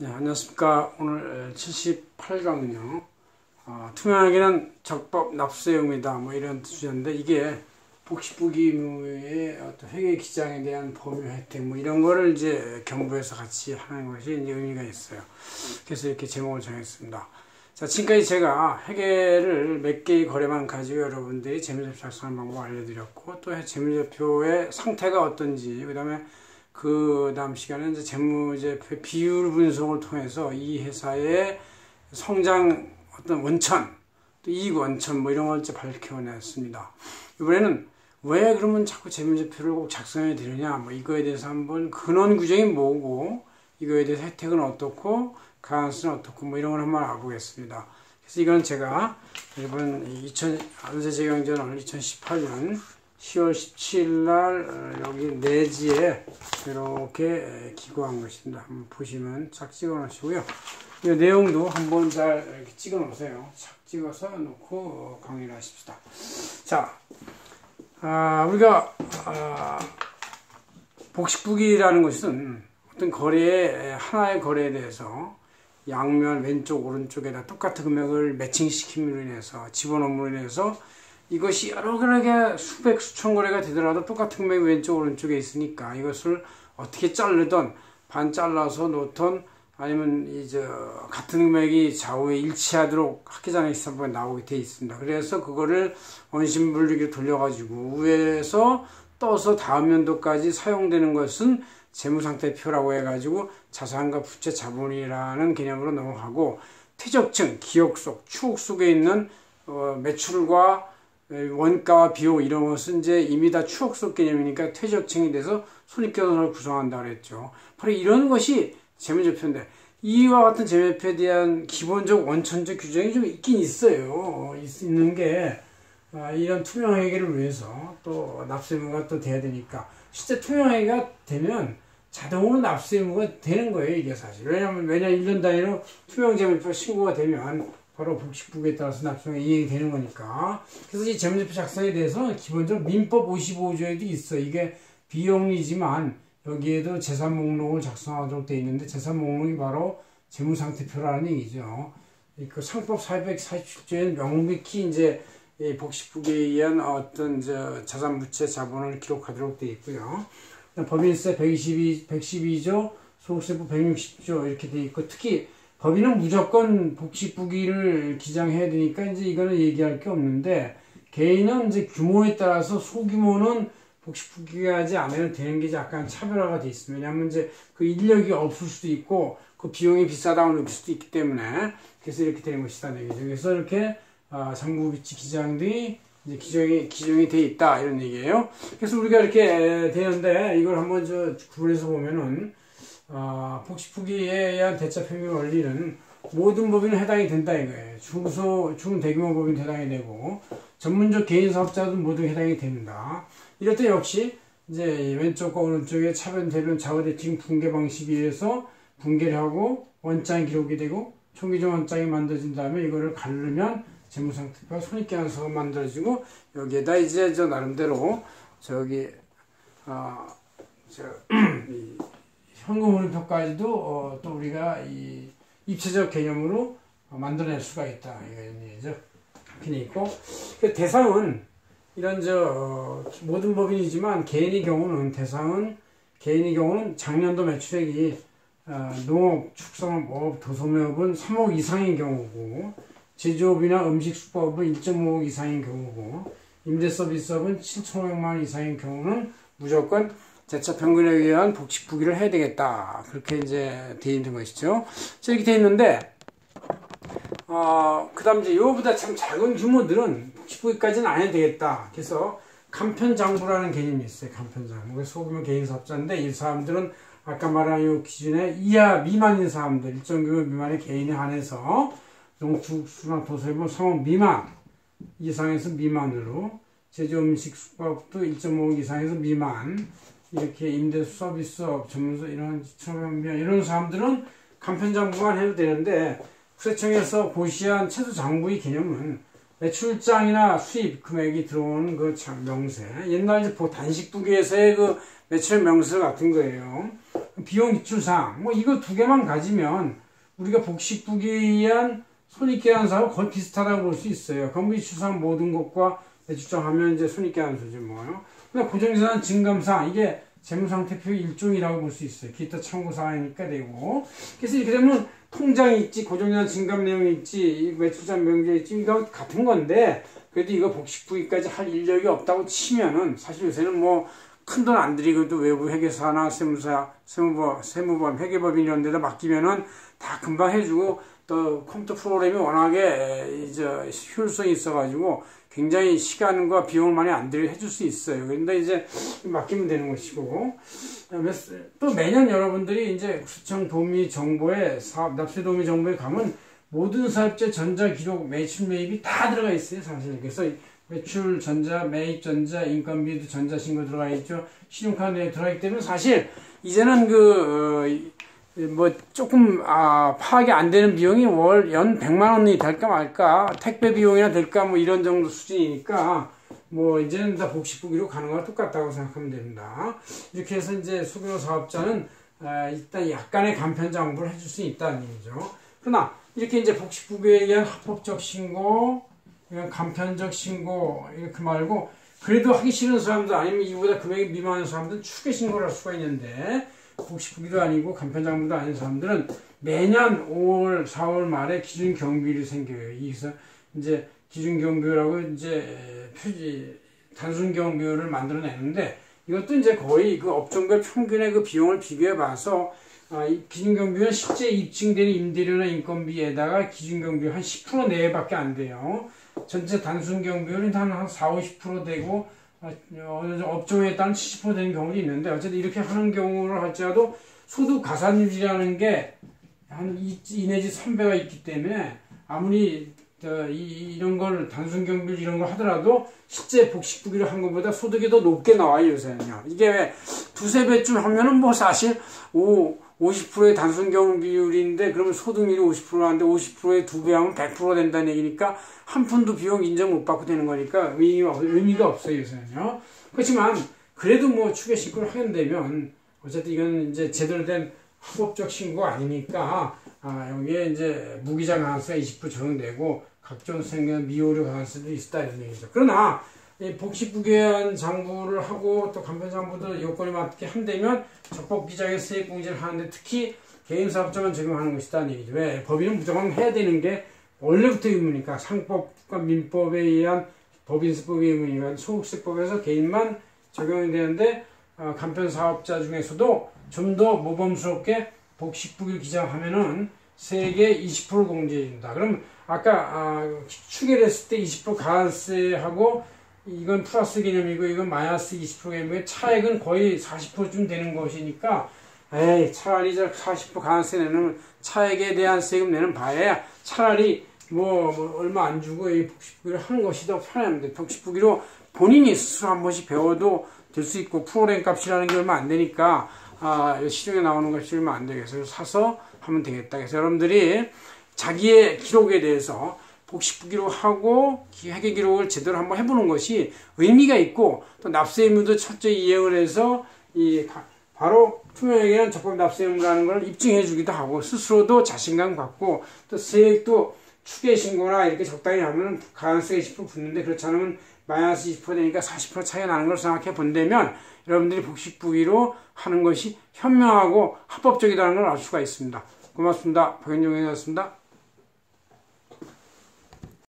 네, 안녕하십니까. 오늘 78강은요, 투명하게는 적법 납세용이다. 뭐 이런 주제인데, 이게 복식부기무의 어떤 회계 기장에 대한 법률 혜택, 뭐 이런 거를 이제 경부에서 같이 하는 것이 이제 의미가 있어요. 그래서 이렇게 제목을 정했습니다. 자, 지금까지 제가 회계를 몇 개의 거래만 가지고 여러분들이 재무제표 작성하는 방법을 알려드렸고, 또 재무제표의 상태가 어떤지, 그 다음 시간에 이제 재무제표 비율 분석을 통해서 이 회사의 성장 어떤 원천, 또 이익 원천 뭐 이런 걸 이제 밝혀냈습니다. 이번에는 왜 그러면 자꾸 재무제표를 꼭 작성해야 되느냐, 뭐 이거에 대해서 한번 근원 규정이 뭐고, 이거에 대해서 혜택은 어떻고, 가능성은 어떻고, 뭐 이런 걸 한번 알아보겠습니다. 그래서 이건 제가 이번 안세제경전을 2018년 10월 17일 날 여기 내지에 이렇게 기고한 것입니다. 한번 보시면 착 찍어 놓으시고요. 이 내용도 한번 잘 이렇게 찍어 놓으세요. 착 찍어서 놓고 강의를 하십시다. 자, 우리가 복식부기라는 것은 어떤 하나의 거래에 대해서 양면 왼쪽 오른쪽에다 똑같은 금액을 매칭시킴으로 인해서 집어넣음으로 인해서 이것이 여러 가지 수백 수천 거래가 되더라도 똑같은 금액이 왼쪽 오른쪽에 있으니까 이것을 어떻게 자르든 반 잘라서 놓든 아니면 이제 같은 금액이 좌우에 일치하도록 학계장의 시사법에 나오게 돼 있습니다. 그래서 그거를 원심분류기로 돌려가지고 위에서 떠서 다음 연도까지 사용되는 것은 재무상태표라고 해가지고 자산과 부채 자본이라는 개념으로 넘어가고, 퇴적층, 기억 속, 추억 속에 있는 매출과 원가와 비용 이런 것은 이제 이미 다 추억 속 개념이니까 퇴적층이 돼서 손익계산서를 구성한다 그랬죠. 바로 이런 것이 재무제표인데, 이와 같은 재무제표에 대한 기본적 원천적 규정이 좀 있긴 있어요. 있는 게 이런 투명회계를 위해서 또 납세의무가 또 돼야 되니까, 실제 투명회계가 되면 자동으로 납세의무가 되는 거예요, 이게 사실. 왜냐 1년 단위로 투명재무제표 신고가 되면 바로 복식부기에 따라서 납세의무가 이행이 되는 거니까. 그래서 이 재무제표 작성에 대해서 기본적으로 민법 55조에도 있어. 이게 비용이지만 여기에도 재산 목록을 작성하도록 되어 있는데, 재산 목록이 바로 재무상태표라는 얘기죠. 그 상법 447조에는 명백히 이제 복식부기에 의한 어떤 자산, 부채, 자본을 기록하도록 되어 있고요. 법인세 112조, 소득세법 160조 이렇게 되어 있고, 특히 법인은 무조건 복식부기를 기장해야 되니까 이제 이거는 얘기할 게 없는데, 개인은 이제 규모에 따라서 소규모는 복식부기하지 않아도 되는 게 약간 차별화가 돼 있습니다. 왜냐하면 이제 그 인력이 없을 수도 있고 그 비용이 비싸다고 느낄 수도 있기 때문에, 그래서 이렇게 되는 것이다 얘기죠. 그래서 이렇게 장부비치 기장들이 이제 기정이 돼 있다 이런 얘기예요. 그래서 우리가 이렇게 되는데, 이걸 한번 구분해서 보면은 복식부기에 의한 대차평균 원리는 모든 법인은 해당이 된다 이거예요. 중대규모 법인 해당이 되고, 전문적 개인 사업자도 모두 해당이 된다. 이럴 때 역시 이제 왼쪽과 오른쪽에 차변, 대변, 좌우 대칭 분계 방식에 의해서 분계를 하고 원장이 기록이 되고 총기종 원장이 만들어진 다음에 이거를 가르면 재무상태표와 손익계산서가 만들어지고, 여기에다 이제 나름대로 현금흐름표까지도 또 우리가 이 입체적 개념으로 만들어낼 수가 있다 이런 얘기죠. 그렇게 있고, 그 대상은 이런 모든 법인이지만 개인의 경우는 작년도 매출액이 농업, 축산업, 도소매업은 3억 이상인 경우고, 제조업이나 음식 숙박업은 1.5억 이상인 경우고, 임대서비스업은 7,500만 원 이상인 경우는 무조건 대차평균에 의한 복식부기를 해야 되겠다. 그렇게 이제 되어 있는 것이죠. 이렇게 되어 있는데, 그 다음 이제 이거보다 참 작은 규모들은 복식부기까지는 안 해도 되겠다. 그래서 간편장부라는 개념이 있어요. 간편장부. 소규모 개인 사업자인데, 이 사람들은 아까 말한 이 기준에 미만인 사람들, 일정 규모 미만의 개인에 한해서 농축수나 도소매업 3억 미만 이상에서 미만으로, 제조 음식 숙박도 1.5억 이상에서 미만, 이렇게 임대수 서비스업, 전문서 이런 이런 사람들은 간편장부만 해도 되는데, 국세청에서 고시한 최소장부의 개념은 매출장이나 수입 금액이 들어오는 명세, 옛날 단식부기에서의 그 매출 명세 같은 거예요. 비용 지출사항, 뭐 이거 두 개만 가지면 우리가 복식부기에 의한 손익계산서하고 거의 비슷하다고 볼 수 있어요. 건비지출사항 모든 것과 매출정하면 이제 손익계산서지 뭐요. 그냥 고정자산 증감사항, 이게 재무상태표 일종이라고 볼 수 있어요. 기타 참고사항이니까 되고. 그래서 이렇게 되면 통장이 있지, 고정자산 증감 내용이 있지, 매출자 명제 있지, 이거 같은 건데, 그래도 이거 복식부기까지 할 인력이 없다고 치면은, 사실 요새는 뭐, 큰 돈 안 들이고도 외부 회계사나 세무법, 회계법인 이런 데다 맡기면은 다 금방 해주고, 또 컴퓨터 프로그램이 워낙에 이제 효율성이 있어가지고 굉장히 시간과 비용을 많이 안 들여 해줄 수 있어요. 그런데 이제 맡기면 되는 것이고, 또 매년 여러분들이 이제 구청 도미 정보에 사업 납세 도미 정보에 가면 모든 사업자 전자 기록, 매출 매입이 다 들어가 있어요, 사실. 그래서 매출 전자, 매입 전자, 인건비도 전자 신고 들어가 있죠. 신용카드 내에 들어가 있기 때문에 사실 이제는 뭐 조금 파악이 안 되는 비용이 연 100만 원이 될까 말까, 택배 비용이나 될까 뭐 이런 정도 수준이니까 뭐 이제는 다 복식부기로 가는 거와 똑같다고 생각하면 됩니다. 이렇게 해서 이제 소규모 사업자는 일단 약간의 간편 장부를 해줄 수 있다는 얘기죠. 그러나 이렇게 이제 복식부기에 의한 합법적 신고, 이런 간편적 신고 이렇게 말고, 그래도 하기 싫은 사람들 아니면 이보다 금액이 미만한 사람들은 추계 신고를 할 수가 있는데, 복식부기도 아니고 간편장부도 아닌 사람들은 매년 5월, 4월 말에 기준경비율이 생겨요. 여기서 이제 기준경비율하고 이제 단순경비율을 만들어내는데, 이것도 이제 거의 그 업종별 평균의 그 비용을 비교해 봐서, 이 기준경비율은 실제 입증되는 임대료나 인건비에다가 기준경비율 한 10% 내외밖에 안 돼요. 전체 단순경비율은 한 4, 50% 되고, 업종에 따른 70% 되는 경우도 있는데, 어쨌든 이렇게 하는 경우를 할지라도 소득 가산율이라는 게 한 2 내지 3배가 있기 때문에 아무리 이런 걸 단순경비율 이런 걸 하더라도 실제 복식부기로 한 것보다 소득이 더 높게 나와요, 요새는요. 이게 왜 두세 배쯤 하면은 뭐 사실 50%의 단순경비율인데, 그러면 소득률이 50%인데 50%에 2배 하면 100% 된다는 얘기니까 한 푼도 비용 인정 못 받고 되는 거니까 의미가 없어요, 요새는요. 그렇지만 그래도 뭐 추계 신고를 하게 되면 어쨌든 이건 이제 제대로 된 합법적 신고가 아니니까 여기에 이제 무기자 가산세가 20% 적용되고 각종 생계나 미오류 가산세도 있다 이런 얘기죠. 그러나 이 복식부기한 장부를 하고 또 간편장부도 요건에 맞게 한다면 적법기장의 세액공제를 하는데 특히 개인사업자만 적용하는 것이다는 얘기죠. 왜? 법인은 무조건 해야 되는 게 원래부터 의무니까. 상법과 민법에 의한 법인세법의 의무니까 소득세법에서 개인만 적용이 되는데, 간편사업자 중에서도 좀 더 모범스럽게 복식부기를 기장하면은 세액의 20% 공제해준다. 그럼 아까 추계를 했을 때 20% 가산세하고 이건 플러스 개념이고 이건 마이너스 20% 개념이고 차액은 거의 40%쯤 되는 것이니까, 차라리 40% 가산세 내는 차액에 대한 세금 내는 바에야 차라리 뭐 얼마 안 주고 이 복식부기를 하는 것이 더 편합니다. 복식부기로 본인이 스스로 한 번씩 배워도 될 수 있고, 프로그램 값이라는 게 얼마 안 되니까 시중에 나오는 것이 얼마 안 되겠어요. 사서 하면 되겠다. 그래서 여러분들이 자기의 기록에 대해서 복식부기로 하고 회계 기록을 제대로 한번 해보는 것이 의미가 있고, 또 납세 의무도 철저히 이행을 해서 바로 투명하게는 적법 납세 의무라는 걸 입증해 주기도 하고, 스스로도 자신감 갖고, 또 세액도 추계 신고나 이렇게 적당히 하면 가산세가 20% 붙는데, 그렇지 않으면 마이너스 20% 되니까 40% 차이가 나는 걸 생각해 본다면 여러분들이 복식부기로 하는 것이 현명하고 합법적이라는 걸 알 수가 있습니다. 고맙습니다. 박현종 의원이었습니다.